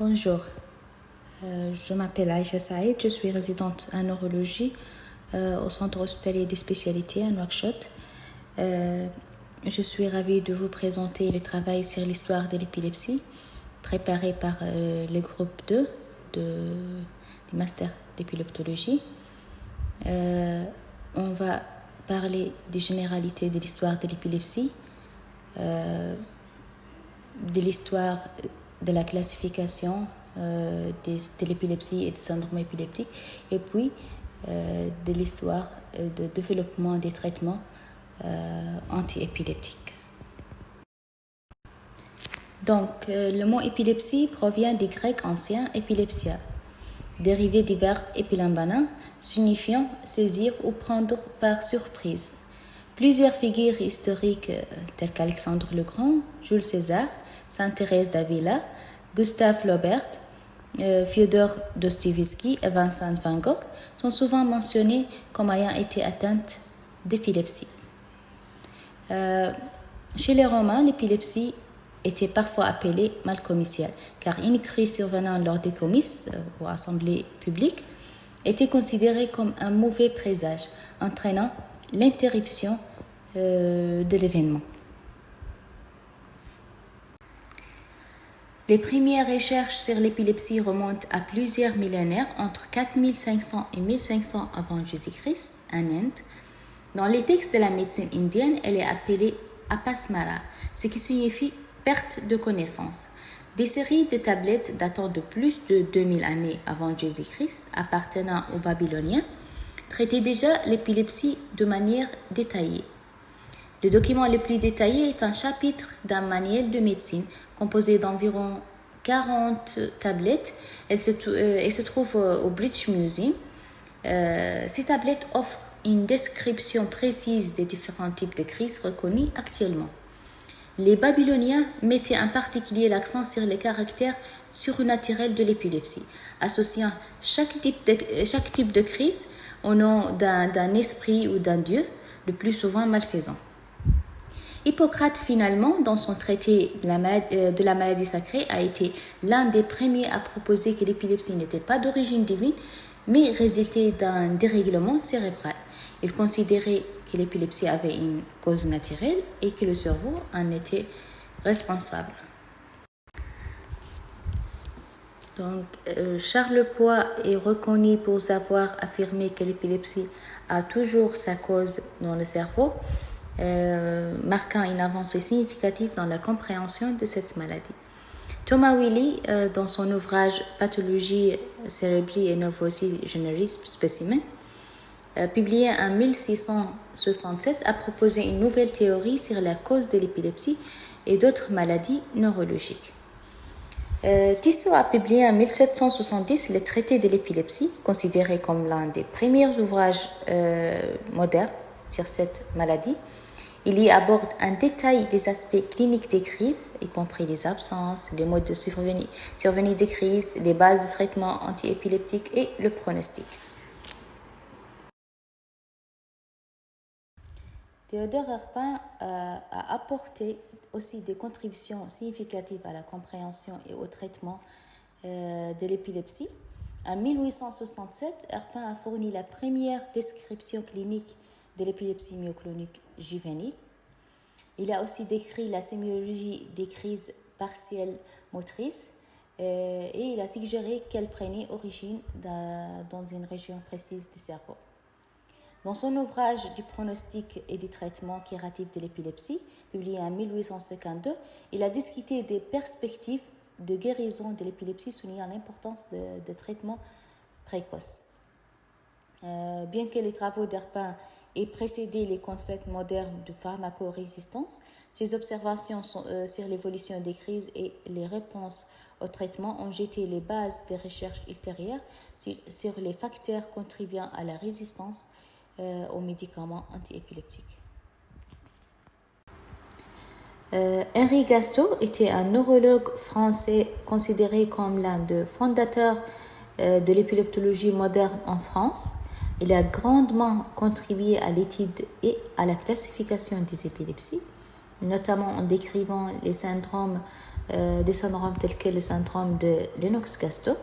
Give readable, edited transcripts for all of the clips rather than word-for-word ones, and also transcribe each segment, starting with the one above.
Bonjour, je m'appelle Aïcha Saïd, je suis résidente en neurologie au Centre hospitalier des spécialités à Nouakchott. Je suis ravie de vous présenter le travail sur l'histoire de l'épilepsie préparé par le groupe 2 du master d'épileptologie. On va parler des généralités de l'histoire de l'épilepsie, de l'histoire de la classification de l'épilepsie et du syndrome épileptique, et puis de l'histoire de développement des traitements antiépileptiques. Donc, le mot épilepsie provient du grec ancien épilepsia, dérivé du verbe épilambana, signifiant saisir ou prendre par surprise. Plusieurs figures historiques telles qu'Alexandre le Grand, Jules César, Sainte Thérèse d'Avila, Gustave Flaubert, Fyodor Dostoïevski et Vincent van Gogh sont souvent mentionnés comme ayant été atteintes d'épilepsie. Chez les Romains, l'épilepsie était parfois appelée mal comiciale, car une crise survenant lors des comices ou assemblées publiques était considérée comme un mauvais présage, entraînant l'interruption de l'événement. Les premières recherches sur l'épilepsie remontent à plusieurs millénaires, entre 4500 et 1500 avant Jésus-Christ, en Inde. Dans les textes de la médecine indienne, elle est appelée apasmara, ce qui signifie perte de connaissance. Des séries de tablettes datant de plus de 2000 années avant Jésus-Christ, appartenant aux Babyloniens, traitaient déjà l'épilepsie de manière détaillée. Le document le plus détaillé est un chapitre d'un manuel de médecine composé d'environ 40 tablettes. Elle se trouve au British Museum. Ces tablettes offrent une description précise des différents types de crises reconnus actuellement. Les Babyloniens mettaient en particulier l'accent sur les caractères surnaturels de l'épilepsie, associant chaque type de crise au nom d'un esprit ou d'un dieu, le plus souvent malfaisant. Hippocrate, finalement, dans son traité de la maladie sacrée, a été l'un des premiers à proposer que l'épilepsie n'était pas d'origine divine, mais résultait d'un dérèglement cérébral. Il considérait que l'épilepsie avait une cause naturelle et que le cerveau en était responsable. Donc, Charles Poix est reconnu pour avoir affirmé que l'épilepsie a toujours sa cause dans le cerveau, marquant une avancée significative dans la compréhension de cette maladie. Thomas Wiley, dans son ouvrage Pathologie cérébri et neurologie generis specimen, publié en 1667, a proposé une nouvelle théorie sur la cause de l'épilepsie et d'autres maladies neurologiques. Tissot a publié en 1770 le traité de l'épilepsie, considéré comme l'un des premiers ouvrages modernes sur cette maladie. Il y aborde en détail les aspects cliniques des crises, y compris les absences, les modes de survenue des crises, les bases de traitement antiépileptique et le pronostic. Théodore Herpin a apporté aussi des contributions significatives à la compréhension et au traitement de l'épilepsie. En 1867, Herpin a fourni la première description clinique de l'épilepsie myoclonique juvénile. Il a aussi décrit la sémiologie des crises partielles motrices et il a suggéré qu'elles prenaient origine dans une région précise du cerveau. Dans son ouvrage du pronostic et du traitement curatif de l'épilepsie, publié en 1852, il a discuté des perspectives de guérison de l'épilepsie soulignant l'importance de traitements précoces. Bien que les travaux d'Herpin aient précédé les concepts modernes de pharmacorésistance, ses observations sur l'évolution des crises et les réponses au traitement ont jeté les bases des recherches ultérieures sur les facteurs contribuant à la résistance aux médicaments antiépileptiques. Henri Gastaut était un neurologue français considéré comme l'un des fondateurs de l'épileptologie moderne en France. Il a grandement contribué à l'étude et à la classification des épilepsies, notamment en décrivant les syndromes des syndromes tels que le syndrome de Lennox-Gastaut.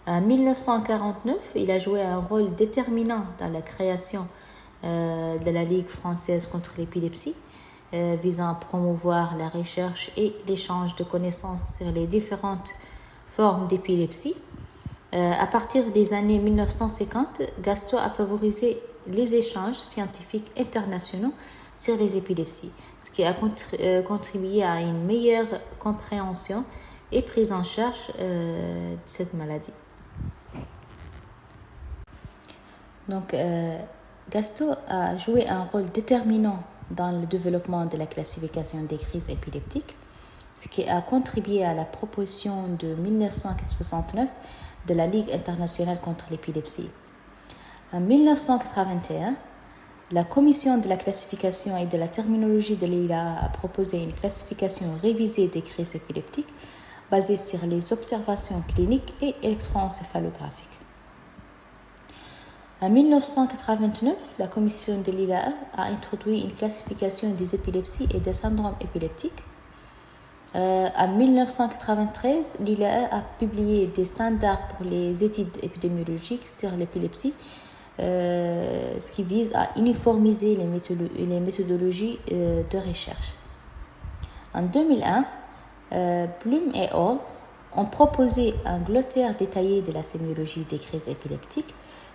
En 1949, il a joué un rôle déterminant dans la création de la Ligue française contre l'épilepsie, visant à promouvoir la recherche et l'échange de connaissances sur les différentes formes d'épilepsie. À partir des années 1950, Gastaut a favorisé les échanges scientifiques internationaux sur les épilepsies, ce qui a contribué à une meilleure compréhension et prise en charge de cette maladie. Donc, Gastaut a joué un rôle déterminant dans le développement de la classification des crises épileptiques, ce qui a contribué à la proposition de 1969 de la Ligue internationale contre l'épilepsie. En 1981, la Commission de la classification et de la terminologie de l'ILA a proposé une classification révisée des crises épileptiques basée sur les observations cliniques et électroencéphalographiques. En 1989, la Commission de l'ILA a introduit une classification des épilepsies et des syndromes épileptiques. En 1993, l'ILA a publié des standards pour les études épidémiologiques sur l'épilepsie, ce qui vise à uniformiser les méthodologies de recherche. En 2001, Blum et al. Ont proposé un glossaire détaillé de la sémiologie des crises épileptiques,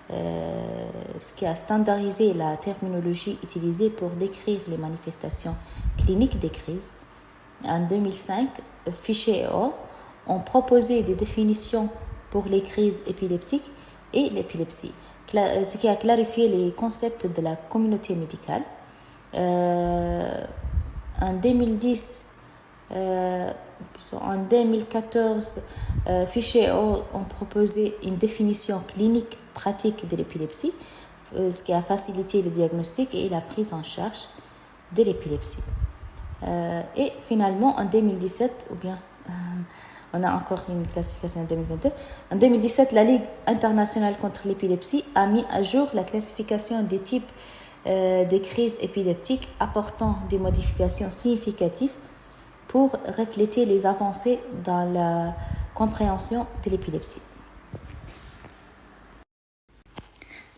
ce qui a standardisé la terminologie utilisée pour décrire les manifestations cliniques des crises. En 2005, Fischer et al. Ont proposé des définitions pour les crises épileptiques et l'épilepsie, ce qui a clarifié les concepts de la communauté médicale. En 2014, Fischer et al. Ont proposé une définition clinique pratique de l'épilepsie, ce qui a facilité le diagnostic et la prise en charge de l'épilepsie. Et finalement, en 2017, on a encore une classification en 2022. En 2017, la Ligue internationale contre l'épilepsie a mis à jour la classification des types des crises épileptiques, apportant des modifications significatives pour refléter les avancées dans la compréhension de l'épilepsie.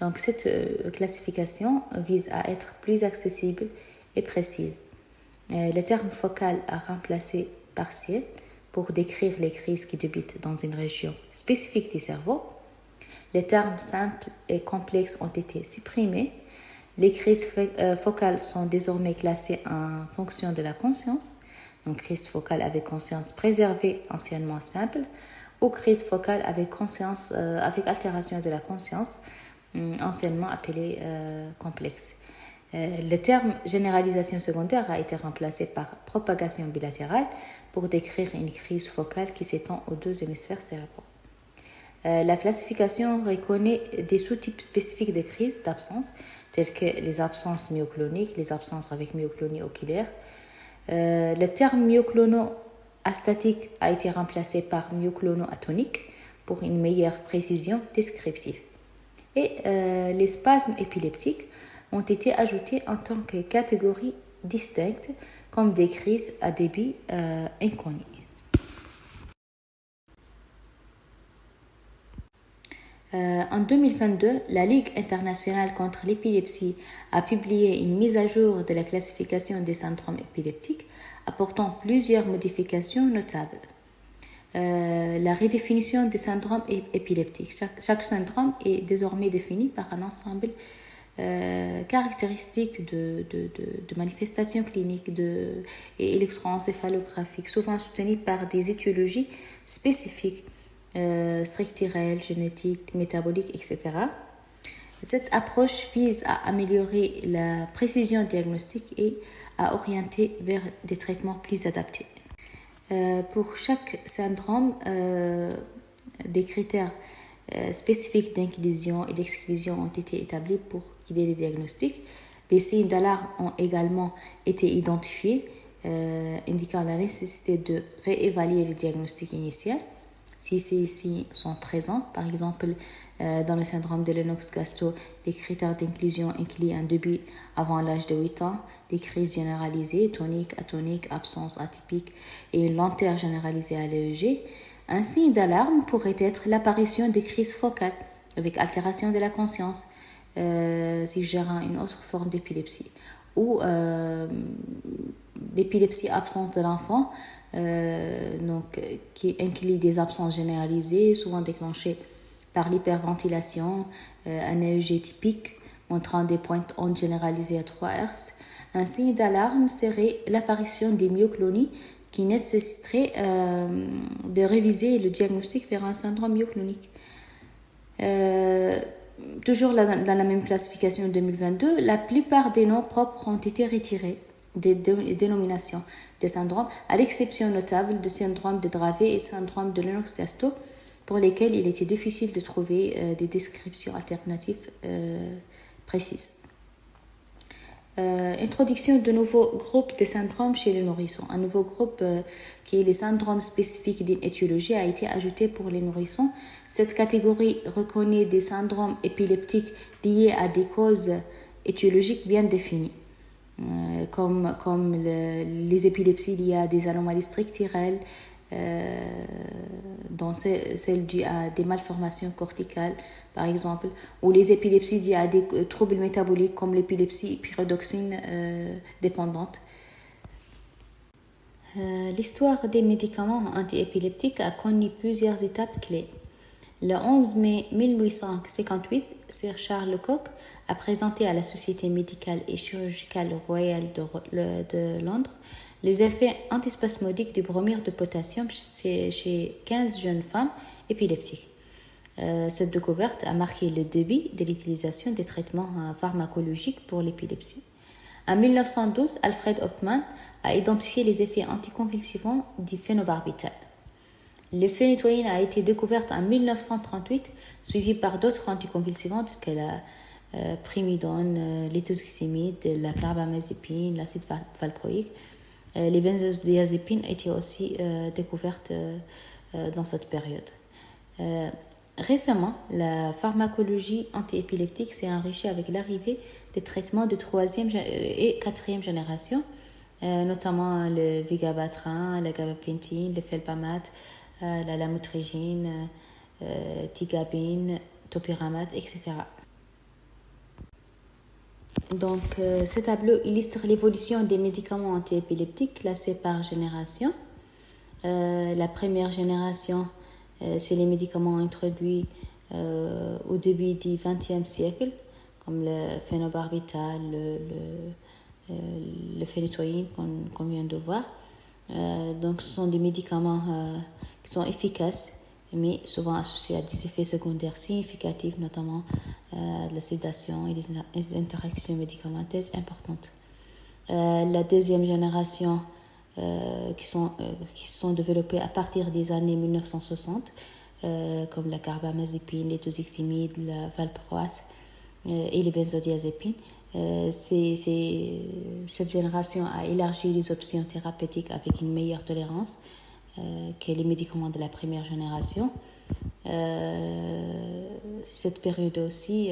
Donc, cette classification vise à être plus accessible et précise. Le terme focal a remplacé partiel pour décrire les crises qui débutent dans une région spécifique du cerveau. Les termes simples et complexes ont été supprimés. Les crises focales sont désormais classées en fonction de la conscience. Donc, crise focale avec conscience préservée, anciennement simple, ou crise focale avec conscience, avec altération de la conscience, anciennement appelée complexe. Le terme généralisation secondaire a été remplacé par propagation bilatérale pour décrire une crise focale qui s'étend aux deux hémisphères cérébraux. La classification reconnaît des sous-types spécifiques de crises d'absence, telles que les absences myocloniques, les absences avec myoclonie oculaire. Le terme myoclono-astatique a été remplacé par myoclono-atonique pour une meilleure précision descriptive. Et les spasmes épileptiques ont été ajoutés en tant que catégorie distincte comme des crises à début inconnu. En 2022, la Ligue internationale contre l'épilepsie a publié une mise à jour de la classification des syndromes épileptiques, apportant plusieurs modifications notables. La redéfinition des syndromes épileptiques. Chaque syndrome est désormais défini par un ensemble caractéristique de manifestations cliniques et électroencéphalographiques, souvent soutenues par des étiologies spécifiques, structurelles, génétiques, métaboliques, etc. Cette approche vise à améliorer la précision diagnostique et à orienter vers des traitements plus adaptés. Pour chaque syndrome, des critères spécifiques d'inclusion et d'exclusion ont été établis pour guider les diagnostics. Des signes d'alarme ont également été identifiés, indiquant la nécessité de réévaluer le diagnostic initial. Si ces signes sont présents, par exemple Dans le syndrome de Lennox-Gastaut, les critères d'inclusion incluent un début avant l'âge de 8 ans, des crises généralisées, toniques, atoniques, absence atypique et une lenteur généralisée à l'EEG. Un signe d'alarme pourrait être l'apparition des crises focales avec altération de la conscience, suggérant une autre forme d'épilepsie, ou l'épilepsie absente de l'enfant, qui inclut des absences généralisées, souvent déclenchées par l'hyperventilation, un EEG typique montrant des pointes ondes généralisées à 3 Hz. Un signe d'alarme serait l'apparition des myoclonies qui nécessiterait de réviser le diagnostic vers un syndrome myoclonique. Toujours dans la même classification 2022, la plupart des noms propres ont été retirés des dénominations des syndromes, à l'exception notable de syndrome de Dravet et syndrome de Lennox-Gastaut, pour lesquels il était difficile de trouver des descriptions alternatives précises. Introduction de nouveaux groupes de syndromes chez les nourrissons. Un nouveau groupe qui est les syndromes spécifiques d'une étiologie a été ajouté pour les nourrissons. Cette catégorie reconnaît des syndromes épileptiques liés à des causes étiologiques bien définies, comme les épilepsies liées à des anomalies structurelles, dont celles dues à des malformations corticales, par exemple, ou les épilepsies liées à des troubles métaboliques comme l'épilepsie pyridoxine dépendante. L'histoire des médicaments antiépileptiques a connu plusieurs étapes clés. Le 11 mai 1858, Sir Charles Koch a présenté à la Société médicale et chirurgicale royale de Londres les effets antispasmodiques du bromure de potassium chez 15 jeunes femmes épileptiques. Cette découverte a marqué le début de l'utilisation des traitements pharmacologiques pour l'épilepsie. En 1912, Alfred Hopman a identifié les effets anticonvulsivants du phénobarbital. Le phénytoïne a été découverte en 1938, suivi par d'autres anticonvulsivants que la primidone, l'étoxycimide, la carbamazépine, l'acide valproïque. Les benzodiazépines étaient aussi découvertes dans cette période. Récemment, la pharmacologie antiépileptique s'est enrichie avec l'arrivée des traitements de 3e et 4e génération, notamment le vigabatrin, la gabapentine, le felbamate, la lamotrigine, tigabine, topiramate, etc. Donc, ce tableau illustre l'évolution des médicaments antiépileptiques classés par génération. La première génération, c'est les médicaments introduits au début du XXe siècle, comme le phénobarbital, le phénytoïne qu'on vient de voir. Donc, ce sont des médicaments qui sont efficaces, mais souvent associés à des effets secondaires significatifs, notamment de la sédation et des interactions médicamenteuses importantes. La deuxième génération, qui sont développées à partir des années 1960, comme la carbamazépine, l'étoxycimide, la valproate et les benzodiazépines. Cette génération a élargi les options thérapeutiques avec une meilleure tolérance que les médicaments de la première génération. Cette période aussi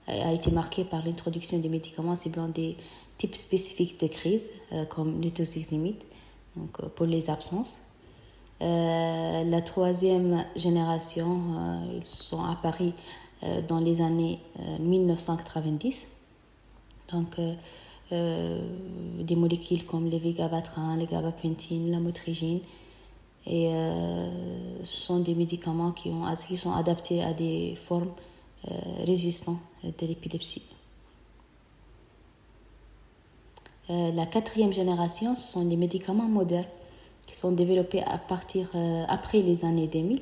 a été marquée par l'introduction des médicaments ciblant des types spécifiques de crise, comme l'étoxycimide, donc pour les absences. La troisième génération, ils sont apparus dans les années 1990. Donc, des molécules comme les vigabatrin, les gabapentine, la motrigine, et ce sont des médicaments qui sont adaptés à des formes résistantes de l'épilepsie. La quatrième génération, ce sont les médicaments modernes qui sont développés après les années 2000,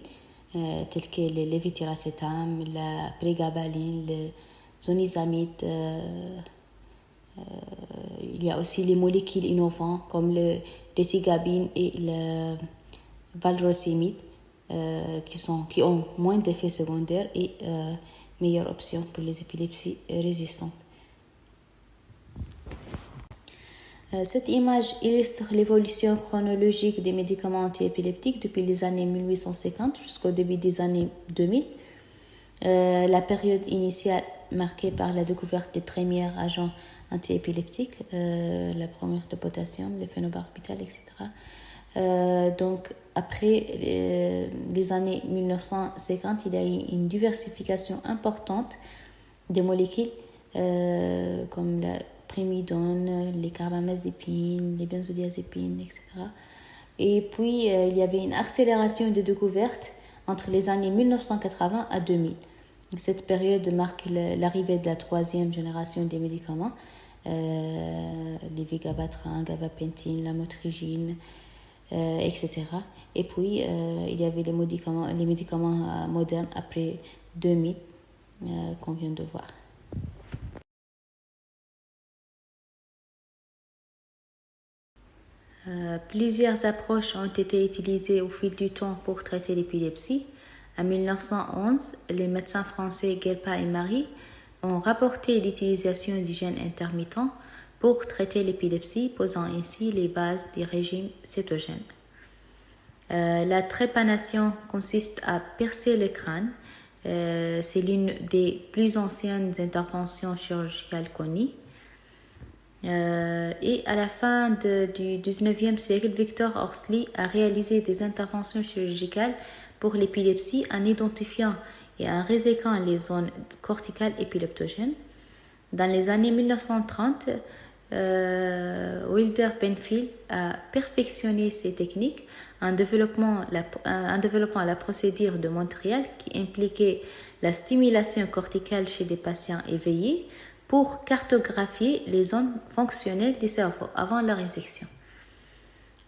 tels que le lévétiracétam, la prégabaline, le zonisamide. Il y a aussi les molécules innovantes comme le tigabine et le valrocimide qui ont moins d'effets secondaires et meilleure option pour les épilepsies résistantes. Cette image illustre l'évolution chronologique des médicaments antiépileptiques depuis les années 1850 jusqu'au début des années 2000. La période initiale marquée par la découverte des premiers agents antiépileptiques, la bromure de potassium, le phénobarbital, etc. Donc, après les années 1950, il y a eu une diversification importante des molécules comme la primidone, les carbamazépines, les benzodiazépines, etc. Et puis, il y avait une accélération des découvertes entre les années 1980 à 2000. Cette période marque l'arrivée de la troisième génération des médicaments, les vigabatrin, gabapentine, la motrigine, etc. Et puis, il y avait les médicaments modernes après 2000 qu'on vient de voir. Plusieurs approches ont été utilisées au fil du temps pour traiter l'épilepsie. En 1911, les médecins français Guelpa et Marie ont rapporté l'utilisation du gène intermittent pour traiter l'épilepsie, posant ainsi les bases des régimes cétogènes. La trépanation consiste à percer le crâne. C'est l'une des plus anciennes interventions chirurgicales connues. Et à la fin du 19e siècle, Victor Horsley a réalisé des interventions chirurgicales pour l'épilepsie en identifiant et en réséquant les zones corticales épileptogènes. Dans les années 1930, Wilder Penfield a perfectionné ces techniques en développant la procédure de Montréal qui impliquait la stimulation corticale chez des patients éveillés pour cartographier les zones fonctionnelles du cerveau avant la résection.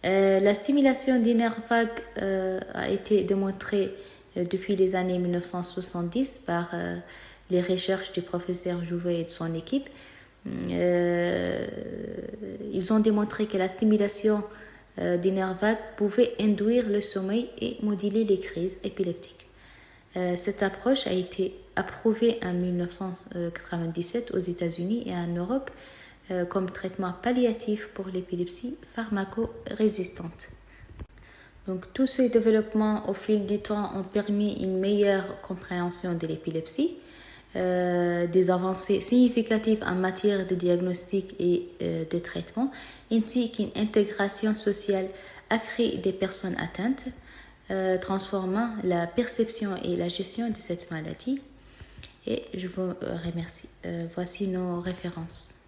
La stimulation du nerf vague a été démontrée depuis les années 1970 par les recherches du professeur Jouvet et de son équipe. Ils ont démontré que la stimulation du nerf vague pouvait induire le sommeil et moduler les crises épileptiques. Cette approche a été approuvée en 1997 aux États-Unis et en Europe comme traitement palliatif pour l'épilepsie pharmaco-résistante. Donc, tous ces développements au fil du temps ont permis une meilleure compréhension de l'épilepsie, des avancées significatives en matière de diagnostic et de traitement, ainsi qu'une intégration sociale accrue des personnes atteintes, transformant la perception et la gestion de cette maladie. Et je vous remercie. Voici nos références.